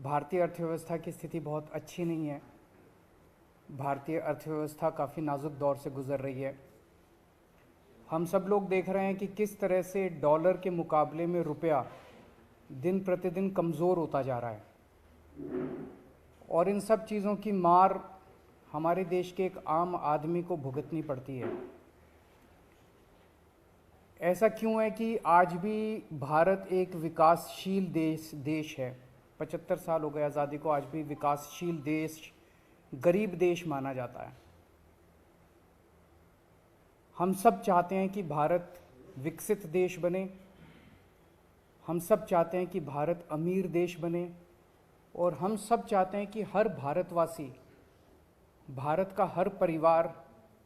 भारतीय अर्थव्यवस्था की स्थिति बहुत अच्छी नहीं है। भारतीय अर्थव्यवस्था काफ़ी नाजुक दौर से गुज़र रही है। हम सब लोग देख रहे हैं कि किस तरह से डॉलर के मुकाबले में रुपया दिन प्रतिदिन कमज़ोर होता जा रहा है, और इन सब चीज़ों की मार हमारे देश के एक आम आदमी को भुगतनी पड़ती है। ऐसा क्यों है कि आज भी भारत एक विकासशील देश है। 75 साल हो गए आज़ादी को, आज भी विकासशील देश, गरीब देश माना जाता है। हम सब चाहते हैं कि भारत विकसित देश बने, हम सब चाहते हैं कि भारत अमीर देश बने, और हम सब चाहते हैं कि हर भारतवासी, भारत का हर परिवार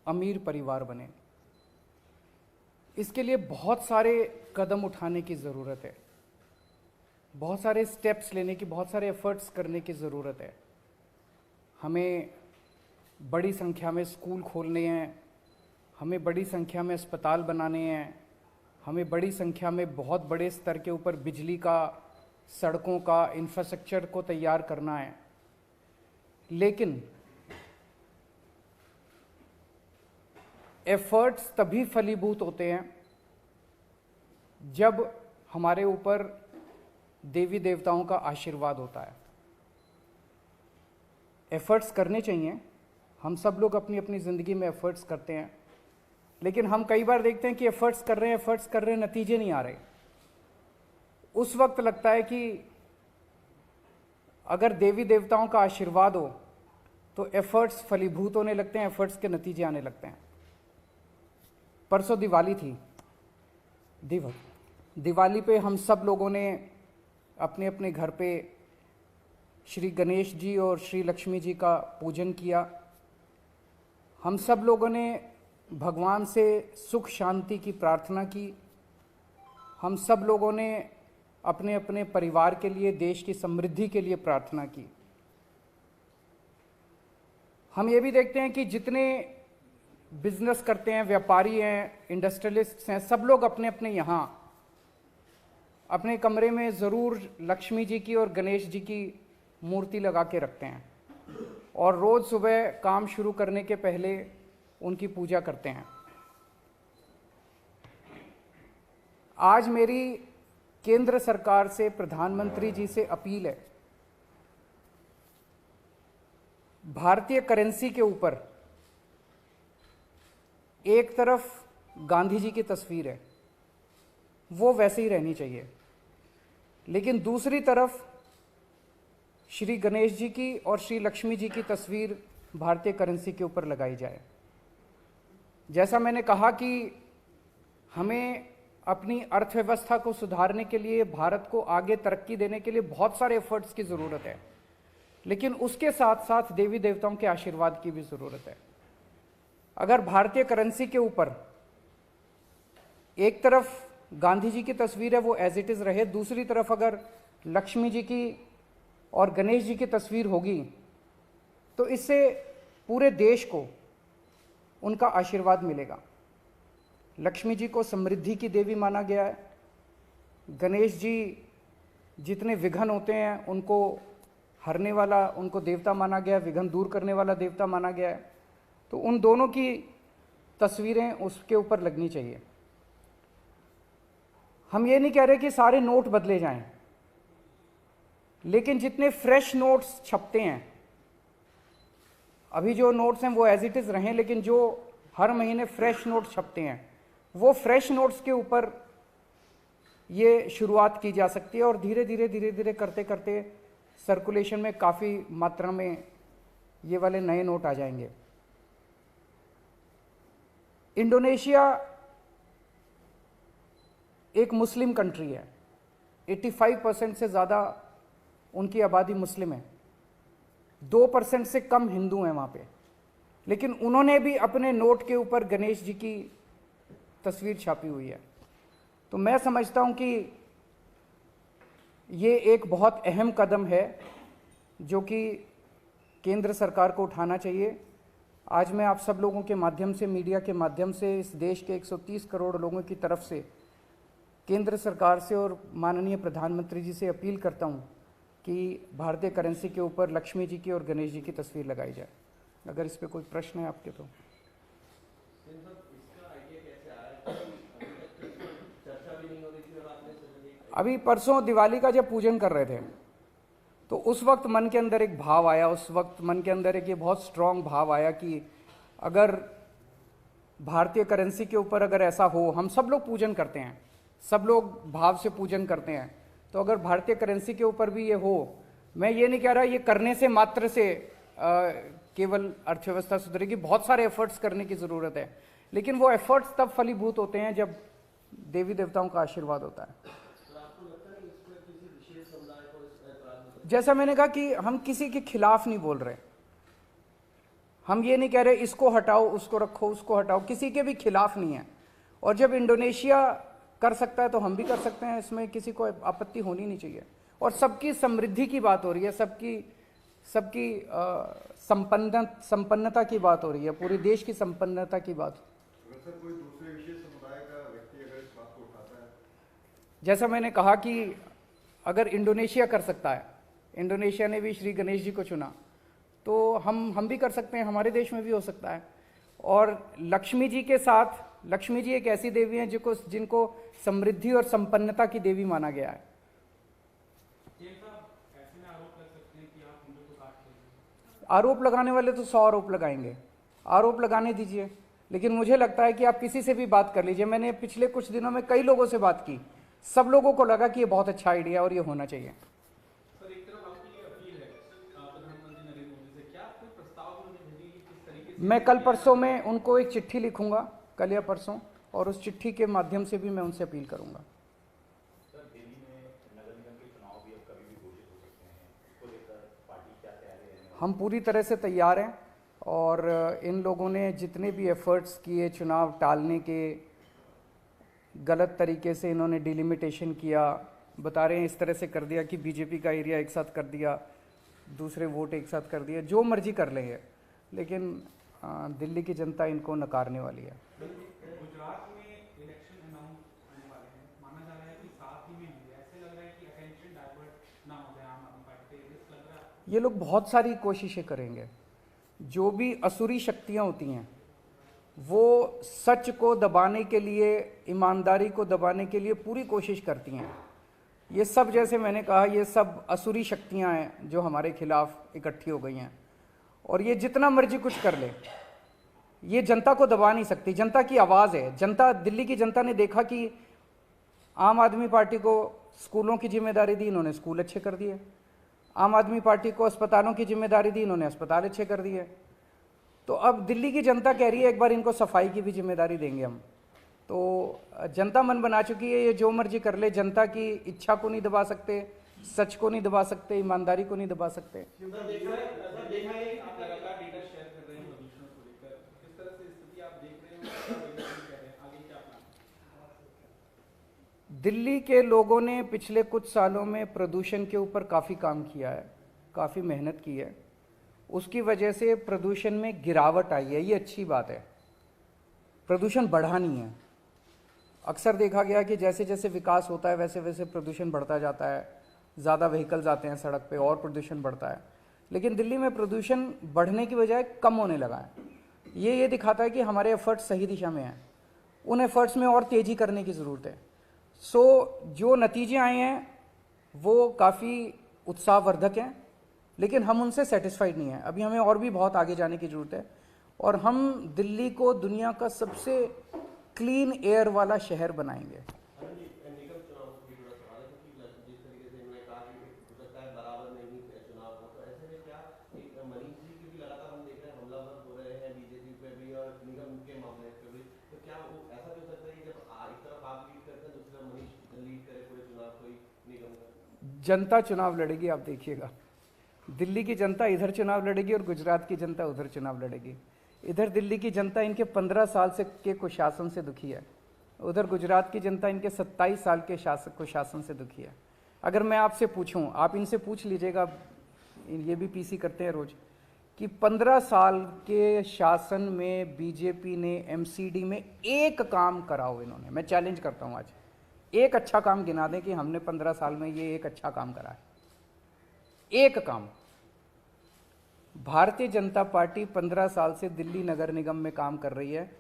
अमीर परिवार बने। इसके लिए बहुत सारे कदम उठाने की ज़रूरत है, बहुत सारे स्टेप्स लेने की, बहुत सारे एफर्ट्स करने की ज़रूरत है। हमें बड़ी संख्या में स्कूल खोलने हैं, हमें बड़ी संख्या में अस्पताल बनाने हैं, हमें बड़ी संख्या में बहुत बड़े स्तर के ऊपर बिजली का, सड़कों का, इंफ्रास्ट्रक्चर को तैयार करना है। लेकिन एफर्ट्स तभी फलीभूत होते हैं जब हमारे ऊपर देवी देवताओं का आशीर्वाद होता है। एफर्ट्स करने चाहिए, हम सब लोग अपनी अपनी ज़िंदगी में एफर्ट्स करते हैं, लेकिन हम कई बार देखते हैं कि एफर्ट्स कर रहे हैं, नतीजे नहीं आ रहे। उस वक्त लगता है कि अगर देवी देवताओं का आशीर्वाद हो तो एफर्ट्स फलीभूत होने लगते हैं, एफर्ट्स के नतीजे आने लगते हैं। परसों दिवाली थी। दिवाली पे हम सब लोगों ने अपने अपने घर पे श्री गणेश जी और श्री लक्ष्मी जी का पूजन किया। हम सब लोगों ने भगवान से सुख शांति की प्रार्थना की। हम सब लोगों ने अपने अपने परिवार के लिए, देश की समृद्धि के लिए प्रार्थना की। हम ये भी देखते हैं कि जितने बिजनेस करते हैं, व्यापारी हैं, इंडस्ट्रियलिस्ट्स हैं, सब लोग अपने अपने यहाँ अपने कमरे में ज़रूर लक्ष्मी जी की और गणेश जी की मूर्ति लगा के रखते हैं, और रोज़ सुबह काम शुरू करने के पहले उनकी पूजा करते हैं। आज मेरी केंद्र सरकार से, प्रधानमंत्री जी से अपील है, भारतीय करेंसी के ऊपर एक तरफ गांधी जी की तस्वीर है, वो वैसे ही रहनी चाहिए, लेकिन दूसरी तरफ श्री गणेश जी की और श्री लक्ष्मी जी की तस्वीर भारतीय करेंसी के ऊपर लगाई जाए। जैसा मैंने कहा कि हमें अपनी अर्थव्यवस्था को सुधारने के लिए, भारत को आगे तरक्की देने के लिए बहुत सारे एफर्ट्स की ज़रूरत है, लेकिन उसके साथ साथ देवी देवताओं के आशीर्वाद की भी ज़रूरत है। अगर भारतीय करेंसी के ऊपर एक तरफ गांधी जी की तस्वीर है, वो एज इट इज़ रहे, दूसरी तरफ अगर लक्ष्मी जी की और गणेश जी की तस्वीर होगी, तो इससे पूरे देश को उनका आशीर्वाद मिलेगा। लक्ष्मी जी को समृद्धि की देवी माना गया है, गणेश जी जितने विघ्न होते हैं उनको हरने वाला, उनको देवता माना गया है, विघ्न दूर करने वाला देवता माना गया है। तो उन दोनों की तस्वीरें उसके ऊपर लगनी चाहिए। हम ये नहीं कह रहे कि सारे नोट बदले जाएं, लेकिन जितने फ्रेश नोट्स छपते हैं, अभी जो नोट्स हैं वो एज इट इज़ रहें, लेकिन जो हर महीने फ्रेश नोट्स छपते हैं, वो फ्रेश नोट्स के ऊपर ये शुरुआत की जा सकती है, और धीरे धीरे करते करते सर्कुलेशन में काफ़ी मात्रा में ये वाले नए नोट आ जाएंगे। इंडोनेशिया एक मुस्लिम कंट्री है, 85% से ज़्यादा उनकी आबादी मुस्लिम है, 2% से कम हिंदू हैं वहाँ पे, लेकिन उन्होंने भी अपने नोट के ऊपर गणेश जी की तस्वीर छापी हुई है। तो मैं समझता हूँ कि ये एक बहुत अहम कदम है जो कि केंद्र सरकार को उठाना चाहिए। आज मैं आप सब लोगों के माध्यम से, मीडिया के माध्यम से, इस देश के 130 करोड़ लोगों की तरफ से केंद्र सरकार से और माननीय प्रधानमंत्री जी से अपील करता हूं कि भारतीय करेंसी के ऊपर लक्ष्मी जी की और गणेश जी की तस्वीर लगाई जाए। अगर इस पे कोई प्रश्न है आपके तो। अभी परसों दिवाली का जब पूजन कर रहे थे तो उस वक्त मन के अंदर एक भाव आया, उस वक्त मन के अंदर एक ये बहुत स्ट्रांग भाव आया कि अगर भारतीय करेंसी के ऊपर अगर ऐसा हो, हम सब लोग पूजन करते हैं, सब लोग भाव से पूजन करते हैं, तो अगर भारतीय करेंसी के ऊपर भी ये हो, मैं ये नहीं कह रहा ये करने से मात्र से केवल अर्थव्यवस्था सुधरेगी, बहुत सारे एफर्ट्स करने की ज़रूरत है, लेकिन वो एफर्ट्स तब फलीभूत होते हैं जब देवी देवताओं का आशीर्वाद होता है। जैसा मैंने कहा कि हम किसी के खिलाफ नहीं बोल रहे, हम ये नहीं कह रहे इसको हटाओ उसको रखो उसको हटाओ, किसी के भी खिलाफ नहीं है। और जब इंडोनेशिया कर सकता है तो हम भी कर सकते हैं, इसमें किसी को आपत्ति होनी नहीं चाहिए। और सबकी समृद्धि की बात हो रही है, सबकी संपन्नता की बात हो रही है, पूरे देश की संपन्नता की बात। सर कोई दूसरे विशेष समुदाय का व्यक्ति अगर इस बात को उठाता है, जैसा मैंने कहा कि अगर इंडोनेशिया कर सकता है, इंडोनेशिया ने भी श्री गणेश जी को चुना, तो हम भी कर सकते हैं, हमारे देश में भी हो सकता है। और लक्ष्मी जी के साथ, लक्ष्मी जी एक ऐसी देवी हैं जिनको समृद्धि और संपन्नता की देवी माना गया है। आरोप लगाने वाले तो 100 आरोप लगाएंगे, आरोप लगाने दीजिए, लेकिन मुझे लगता है कि आप किसी से भी बात कर लीजिए। मैंने पिछले कुछ दिनों में कई लोगों से बात की, सब लोगों को लगा कि ये बहुत अच्छा आइडिया और ये होना चाहिए। मैं कल परसों में उनको एक चिट्ठी लिखूंगा, कल या परसों, और उस चिट्ठी के माध्यम से भी मैं उनसे अपील करूंगा। सर, दिल्ली में नगर निगम के चुनाव भी अब कभी भी घोषित हो सकते हैं, इसको लेकर पार्टी क्या तैयारी है? हम पूरी तरह से तैयार हैं, और इन लोगों ने जितने भी एफर्ट्स किए चुनाव टालने के, गलत तरीके से इन्होंने डिलिमिटेशन किया, बता रहे हैं इस तरह से कर दिया कि बीजेपी का एरिया एक साथ कर दिया, दूसरे वोट एक साथ कर दिया, जो मर्जी कर लेंगे, लेकिन दिल्ली की जनता इनको नकारने वाली है। गुजरात में इलेक्शन अनाउंस होने वाले हैं, माना जा रहा है कि साथ ही में होंगे, ऐसे लग रहा है कि अटेंशन डाइवर्ट ना हो जाए आम आदमी पार्टी पे, रिस्क लग रहा है। ये लोग बहुत सारी कोशिशें करेंगे, जो भी असुरी शक्तियां होती हैं वो सच को दबाने के लिए, ईमानदारी को दबाने के लिए पूरी कोशिश करती हैं। ये सब, जैसे मैंने कहा, ये सब असुरी शक्तियां हैं जो हमारे खिलाफ इकट्ठी हो गई हैं, और ये जितना मर्जी कुछ कर ले, ये जनता को दबा नहीं सकती। जनता की आवाज़ है, जनता, दिल्ली की जनता ने देखा कि आम आदमी पार्टी को स्कूलों की जिम्मेदारी दी, इन्होंने स्कूल अच्छे कर दिए। आम आदमी पार्टी को अस्पतालों की जिम्मेदारी दी, इन्होंने अस्पताल अच्छे कर दिए। तो अब दिल्ली की जनता कह रही है एक बार इनको सफाई की भी जिम्मेदारी देंगे हम। तो जनता मन बना चुकी है, ये जो मर्जी कर ले, जनता की इच्छा को नहीं दबा सकते, सच को नहीं दबा सकते, ईमानदारी को नहीं दबा सकते। दिल्ली के लोगों ने पिछले कुछ सालों में प्रदूषण के ऊपर काफ़ी काम किया है, काफ़ी मेहनत की है, उसकी वजह से प्रदूषण में गिरावट आई है, ये अच्छी बात है। प्रदूषण बढ़ा नहीं है। अक्सर देखा गया कि जैसे जैसे विकास होता है वैसे वैसे प्रदूषण बढ़ता जाता है, ज़्यादा व्हीकल्स आते हैं सड़क पे और प्रदूषण बढ़ता है, लेकिन दिल्ली में प्रदूषण बढ़ने की बजाय कम होने लगा है। ये दिखाता है कि हमारे एफर्ट्स सही दिशा में हैं, उन एफर्ट्स में और तेज़ी करने की ज़रूरत है। जो नतीजे आए हैं वो काफ़ी उत्साहवर्धक हैं, लेकिन हम उनसे सेटिस्फाइड नहीं हैं। अभी हमें और भी बहुत आगे जाने की ज़रूरत है, और हम दिल्ली को दुनिया का सबसे क्लीन एयर वाला शहर बनाएंगे। जनता चुनाव लड़ेगी, आप देखिएगा। दिल्ली की जनता इधर चुनाव लड़ेगी और गुजरात की जनता उधर चुनाव लड़ेगी। इधर दिल्ली की जनता इनके 15 साल से के कुशासन से दुखी है, उधर गुजरात की जनता इनके 27 साल के कुशासन से दुखी है। अगर मैं आपसे पूछूं, आप इनसे पूछ लीजिएगा, ये भी पीसी करते हैं रोज, कि 15 साल के शासन में बीजेपी ने एमसीडी में एक काम करा हो इन्होंने, मैं चैलेंज करता हूं आज, एक अच्छा काम गिना दें कि हमने 15 साल में ये एक अच्छा काम करा है। एक काम। भारतीय जनता पार्टी 15 साल से दिल्ली नगर निगम में काम कर रही है,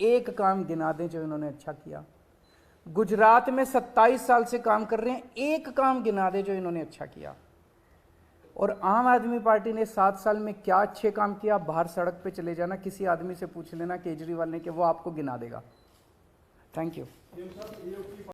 एक काम गिना दें जो इन्होंने अच्छा किया। गुजरात में 27 साल से काम कर रहे हैं, एक काम गिना दें जो इन्होंने अच्छा किया। और आम आदमी पार्टी ने 7 साल में क्या अच्छे काम किया, बाहर सड़क पे चले जाना, किसी आदमी से पूछ लेना केजरीवाल ने, कि वो आपको गिना देगा। Thank you.